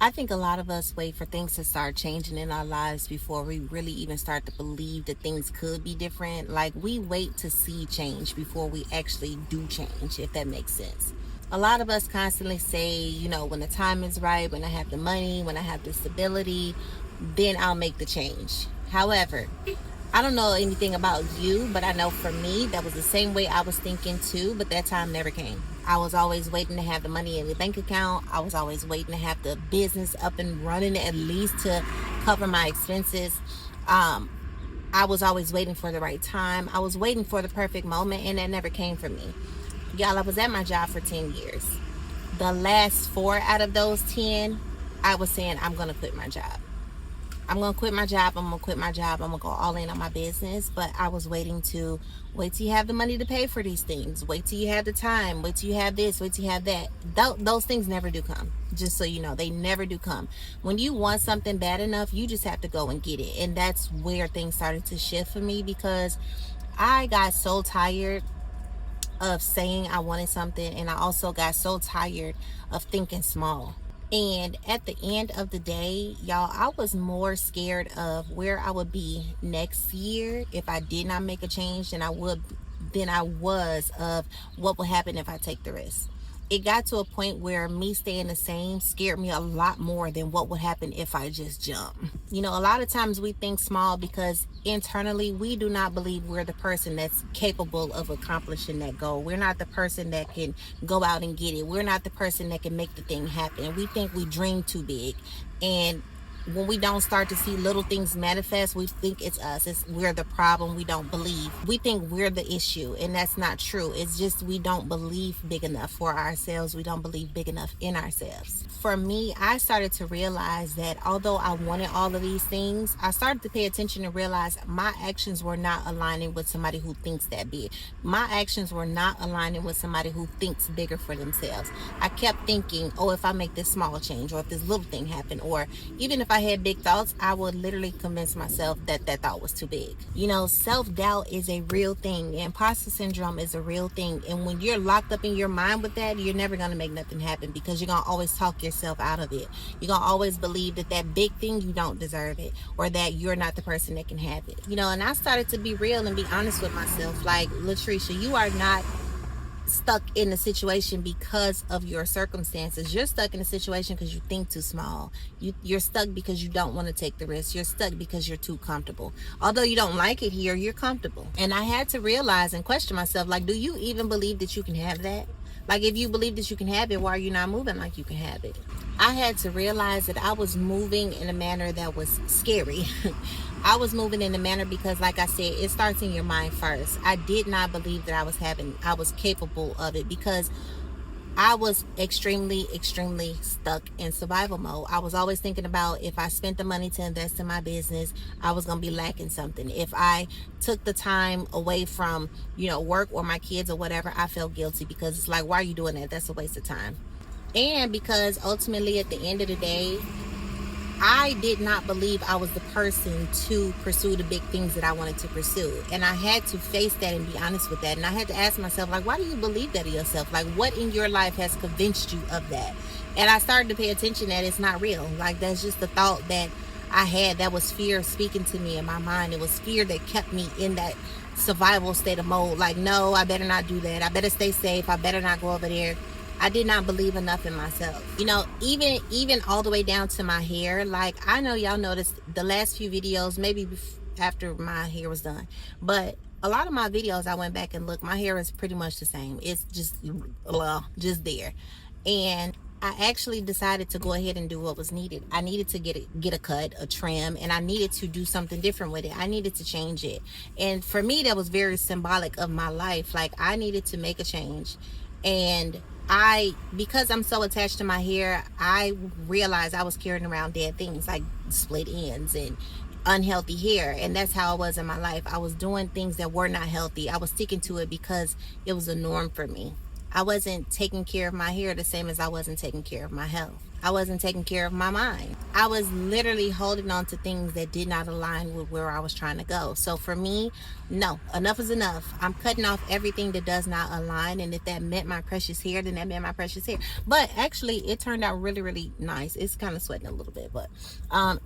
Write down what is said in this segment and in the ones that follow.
I think a lot of us wait for things to start changing in our lives before we really even start to believe that things could be different. Like, we wait to see change before we actually do change, if that makes sense. A lot of us constantly say, when the time is right, when I have the money, when I have the stability, then I'll make the change. However, I don't know anything about you, but I know for me, that was the same way I was thinking too, but that time never came. I was always waiting to have the money in the bank account. I was always waiting to have the business up and running, at least to cover my expenses. Um, I was always waiting for the right time. I was waiting for the perfect moment, and that never came for me. Y'all, I was at my job for 10 years. The last 4 out of those 10, I was saying, I'm going to quit my job. I'm going to quit my job. I'm going to quit my job. I'm going to go all in on my business. But I was wait till you have the money to pay for these things. Wait till you have the time. Wait till you have this. Wait till you have that. Those things never do come. Just so you know, they never do come. When you want something bad enough, you just have to go and get it. And that's where things started to shift for me, because I got so tired of saying I wanted something, and I also got so tired of thinking small. And at the end of the day, y'all, I was more scared of where I would be next year if I did not make a change than I was of what would happen if I take the risk. It got to a point where me staying the same scared me a lot more than what would happen if I just jump. A lot of times we think small because internally we do not believe we're the person that's capable of accomplishing that goal. We're not the person that can go out and get it. We're not the person that can make the thing happen. We think we dream too big, and when we don't start to see little things manifest, we think it's us. We're the problem. We don't believe. We think we're the issue, and that's not true. It's just we don't believe big enough for ourselves. We don't believe big enough in ourselves. For me, I started to realize that although I wanted all of these things, I started to pay attention and realize my actions were not aligning with somebody who thinks that big. My actions were not aligning with somebody who thinks bigger for themselves. I kept thinking, oh, if I make this small change, or if this little thing happened, or even if I had big thoughts, I would literally convince myself that that thought was too big. Self-doubt is a real thing. Imposter syndrome is a real thing. And when you're locked up in your mind with that, you're never going to make nothing happen, because you're going to always talk yourself out of it. You're going to always believe that big thing, you don't deserve it, or that you're not the person that can have it. And I started to be real and be honest with myself. Like, Latricia, you are not stuck in a situation because of your circumstances. You're stuck in a situation because you think too small. You're stuck because you don't want to take the risk. You're stuck because you're too comfortable. Although you don't like it here, you're comfortable. And I had to realize and question myself, like, do you even believe that you can have that? Like, if you believe that you can have it, why are you not moving like you can have it? I had to realize that I was moving in a manner that was scary. I was moving in a manner because, like I said, it starts in your mind first. I did not believe that I was capable of it, because I was extremely, extremely stuck in survival mode. I was always thinking about, if I spent the money to invest in my business, I was going to be lacking something. If I took the time away from, work or my kids or whatever, I felt guilty, because it's like, why are you doing that? That's a waste of time. And because ultimately at the end of the day, I did not believe I was the person to pursue the big things that I wanted to pursue. And I had to face that and be honest with that. And I had to ask myself, like, why do you believe that of yourself? Like, what in your life has convinced you of that? And I started to pay attention that it's not real. Like, that's just the thought that I had. That was fear speaking to me in my mind. It was fear that kept me in that survival state of mode. Like, no, I better not do that. I better stay safe. I better not go over there. I did not believe enough in myself. Even all the way down to my hair. Like, I know y'all noticed the last few videos, maybe after my hair was done, but a lot of my videos, I went back and looked, my hair is pretty much the same. It's just there. And I actually decided to go ahead and do what was needed. I needed to get a cut, a trim, and I needed to do something different with it. I needed to change it. And for me, that was very symbolic of my life. Like, I needed to make a change. And because I'm so attached to my hair, I realized I was carrying around dead things, like split ends and unhealthy hair. And that's how I was in my life. I was doing things that were not healthy. I was sticking to it because it was a norm for me. I wasn't taking care of my hair the same as I wasn't taking care of my health. I wasn't taking care of my mind. I was literally holding on to things that did not align with where I was trying to go. So for me, no, enough is enough. I'm cutting off everything that does not align. And if that meant my precious hair, then that meant my precious hair. But actually, it turned out really, really nice. It's kind of sweating a little bit, but I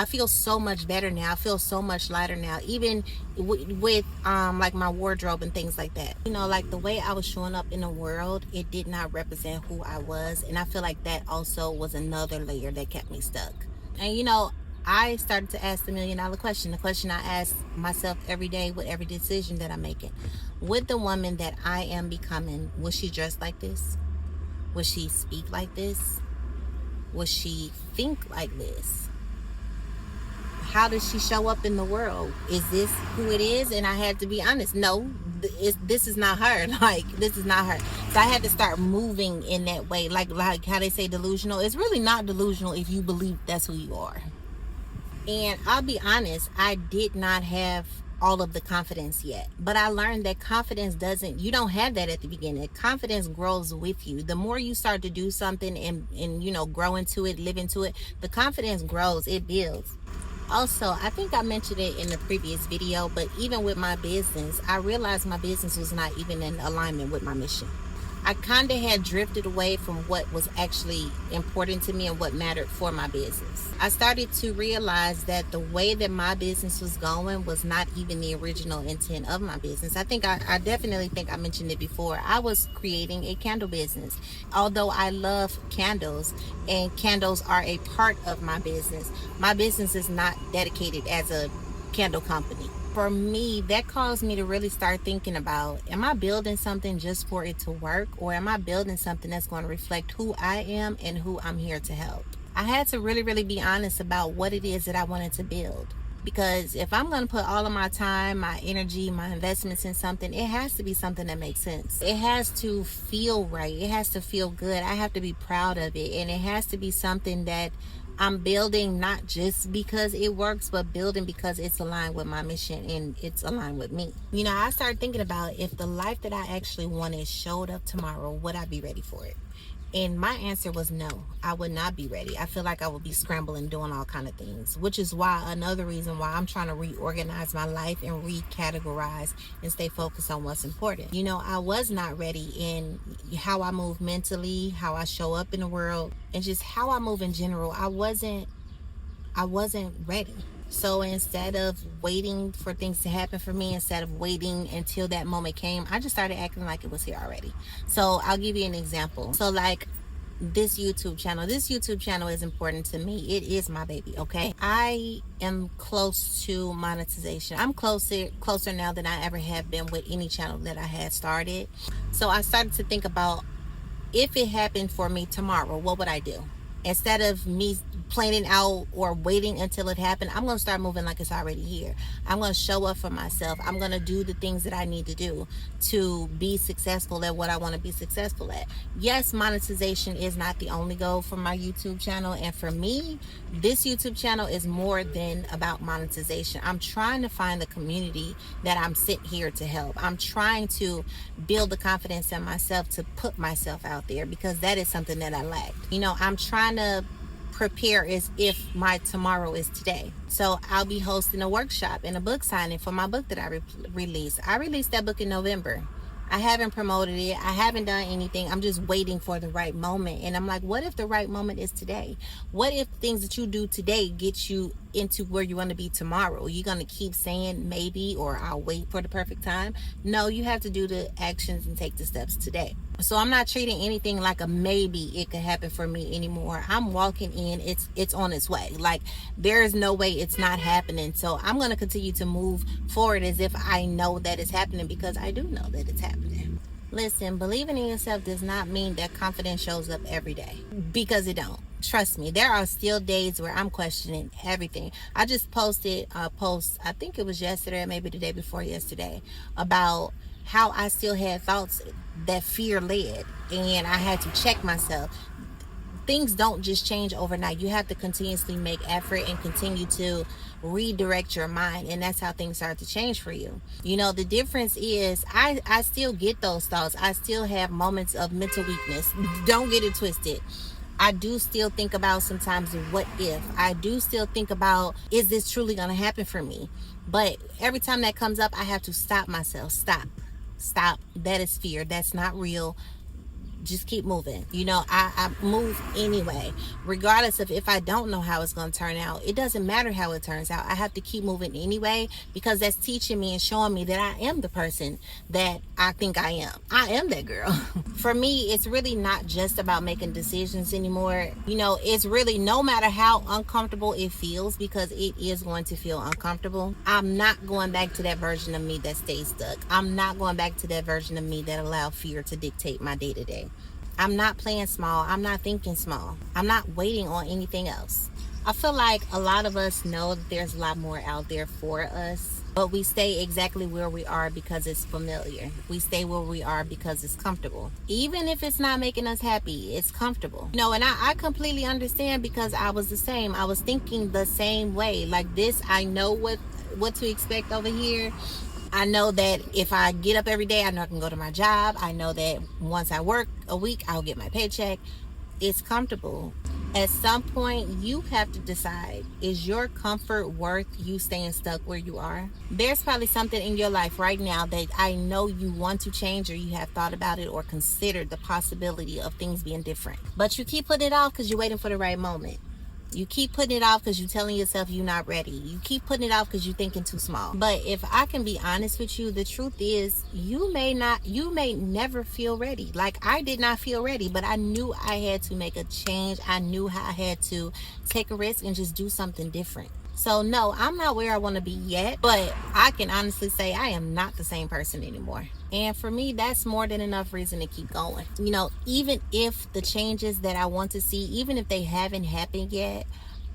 feel so much better now. I feel so much lighter now, even with like my wardrobe and things like that. You know, like the way I was showing up in the world, it did not represent who I was, and I feel like that also was another layer that kept me stuck. And you know, I started to ask the $1,000,000 question, the question I ask myself every day with every decision that I'm making. Would the woman that I am becoming, will she dress like this? Will she speak like this? Will she think like this? How does she show up in the world? Is this who it is? And I had to be honest. No, this is not her. Like, this is not her. So I had to start moving in that way. Like how they say delusional. It's really not delusional if you believe that's who you are. And I'll be honest, I did not have all of the confidence yet. But I learned that confidence you don't have that at the beginning. Confidence grows with you. The more you start to do something and you know, grow into it, live into it, the confidence grows, it builds. Also, I think I mentioned it in the previous video, but even with my business, I realized my business was not even in alignment with my mission. I kind of had drifted away from what was actually important to me and what mattered for my business. I started to realize that the way that my business was going was not even the original intent of my business. I definitely think I mentioned it before. I was creating a candle business. Although I love candles and candles are a part of my business is not dedicated as a candle company. For me, that caused me to really start thinking about, am I building something just for it to work, or am I building something that's going to reflect who I am and who I'm here to help? I had to really, really be honest about what it is that I wanted to build. Because if I'm going to put all of my time, my energy, my investments in something, it has to be something that makes sense. It has to feel right. It has to feel good. I have to be proud of it. And it has to be something that I'm building not just because it works, but building because it's aligned with my mission and it's aligned with me. You know, I started thinking about, if the life that I actually wanted showed up tomorrow, would I be ready for it? And my answer was no, I would not be ready. I feel like I would be scrambling, doing all kind of things, which is why another reason why I'm trying to reorganize my life and recategorize and stay focused on what's important. You know, I was not ready in how I move mentally, how I show up in the world, and just how I move in general. I wasn't ready. So instead of waiting for things to happen for me, instead of waiting until that moment came, I just started acting like it was here already. So I'll give you an example. So like this YouTube channel is important to me. It is my baby, okay? I am close to monetization. I'm closer now than I ever have been with any channel that I had started. So I started to think about, if it happened for me tomorrow, what would I do? Instead of me planning out or waiting until it happened, I'm going to start moving like it's already here. I'm going to show up for myself. I'm going to do the things that I need to do to be successful at what I want to be successful at. Yes, monetization is not the only goal for my YouTube channel. And for me, this YouTube channel is more than about monetization. I'm trying to find the community that I'm sent here to help. I'm trying to build the confidence in myself to put myself out there, because that is something that I lacked. You know, I'm trying to prepare as if my tomorrow is today. So I'll be hosting a workshop and a book signing for my book that I released. I released that book in November. I haven't promoted it. I haven't done anything. I'm just waiting for the right moment. And I'm like, what if the right moment is today? What if things that you do today get you into where you want to be tomorrow? You're going to keep saying maybe, or I'll wait for the perfect time. No, you have to do the actions and take the steps today. So I'm not treating anything like a maybe it could happen for me anymore. I'm walking in, it's on its way. Like, there is no way it's not happening. So I'm going to continue to move forward as if I know that it's happening, because I do know that it's happening. Listen, believing in yourself does not mean that confidence shows up every day, because it don't. Trust me, there are still days where I'm questioning everything. I just posted a post, I think it was yesterday, maybe the day before yesterday, about how I still had thoughts that fear led, and I had to check myself. Things don't just change overnight. You have to continuously make effort and continue to redirect your mind, and that's how things start to change for you. You know, the difference is I still get those thoughts. I still have moments of mental weakness. Don't get it twisted. I do still think about sometimes what if. I do still think about, is this truly going to happen for me? But every time that comes up, I have to stop myself. Stop. That is fear. That's not real. Just keep moving. I move anyway, regardless of if I don't know how it's going to turn out. It doesn't matter how it turns out. I have to keep moving anyway, because that's teaching me and showing me that I am the person that I think I am. I am that girl. For me, it's really not just about making decisions anymore. It's really, no matter how uncomfortable it feels, because it is going to feel uncomfortable, I'm not going back to that version of me that stays stuck. I'm not going back to that version of me that allowed fear to dictate my day-to-day. I'm not playing small. I'm not thinking small. I'm not waiting on anything else. I feel like a lot of us know that there's a lot more out there for us, but we stay exactly where we are because it's familiar. We stay where we are because it's comfortable. Even if it's not making us happy, it's comfortable. And I completely understand, because I was the same. I was thinking the same way. Like this, I know what to expect over here. I know that if I get up every day, I know I can go to my job. I know that once I work a week, I'll get my paycheck. It's comfortable. At some point, you have to decide, is your comfort worth you staying stuck where you are? There's probably something in your life right now that I know you want to change, or you have thought about it or considered the possibility of things being different. But you keep putting it off because you're waiting for the right moment. You keep putting it off because you're telling yourself you're not ready. You keep putting it off because you're thinking too small. But if I can be honest with you, the truth is you may never feel ready. Like I did not feel ready, but I knew I had to make a change. I knew how I had to take a risk and just do something different. So no, I'm not where I want to be yet, but I can honestly say I am not the same person anymore. And for me, that's more than enough reason to keep going. Even if the changes that I want to see, even if they haven't happened yet,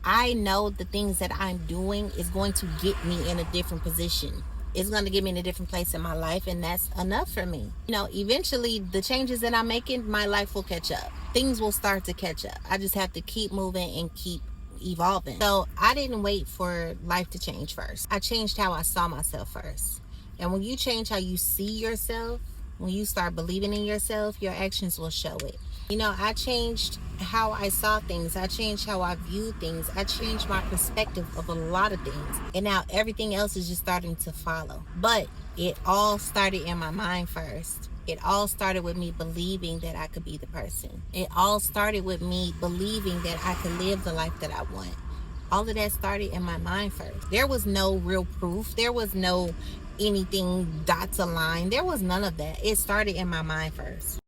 I know the things that I'm doing is going to get me in a different position. It's going to get me in a different place in my life, and that's enough for me. Eventually the changes that I'm making, my life will catch up. Things will start to catch up. I just have to keep moving and keep evolving. So I didn't wait for life to change first. I changed how I saw myself first. And when you change how you see yourself, when you start believing in yourself, your actions will show it. I changed how I saw things. I changed how I viewed things. I changed my perspective of a lot of things. And now everything else is just starting to follow. But it all started in my mind first. It all started with me believing that I could be the person. It all started with me believing that I could live the life that I want. All of that started in my mind first. There was no real proof. There was no anything dots aligned. There was none of that. It started in my mind first.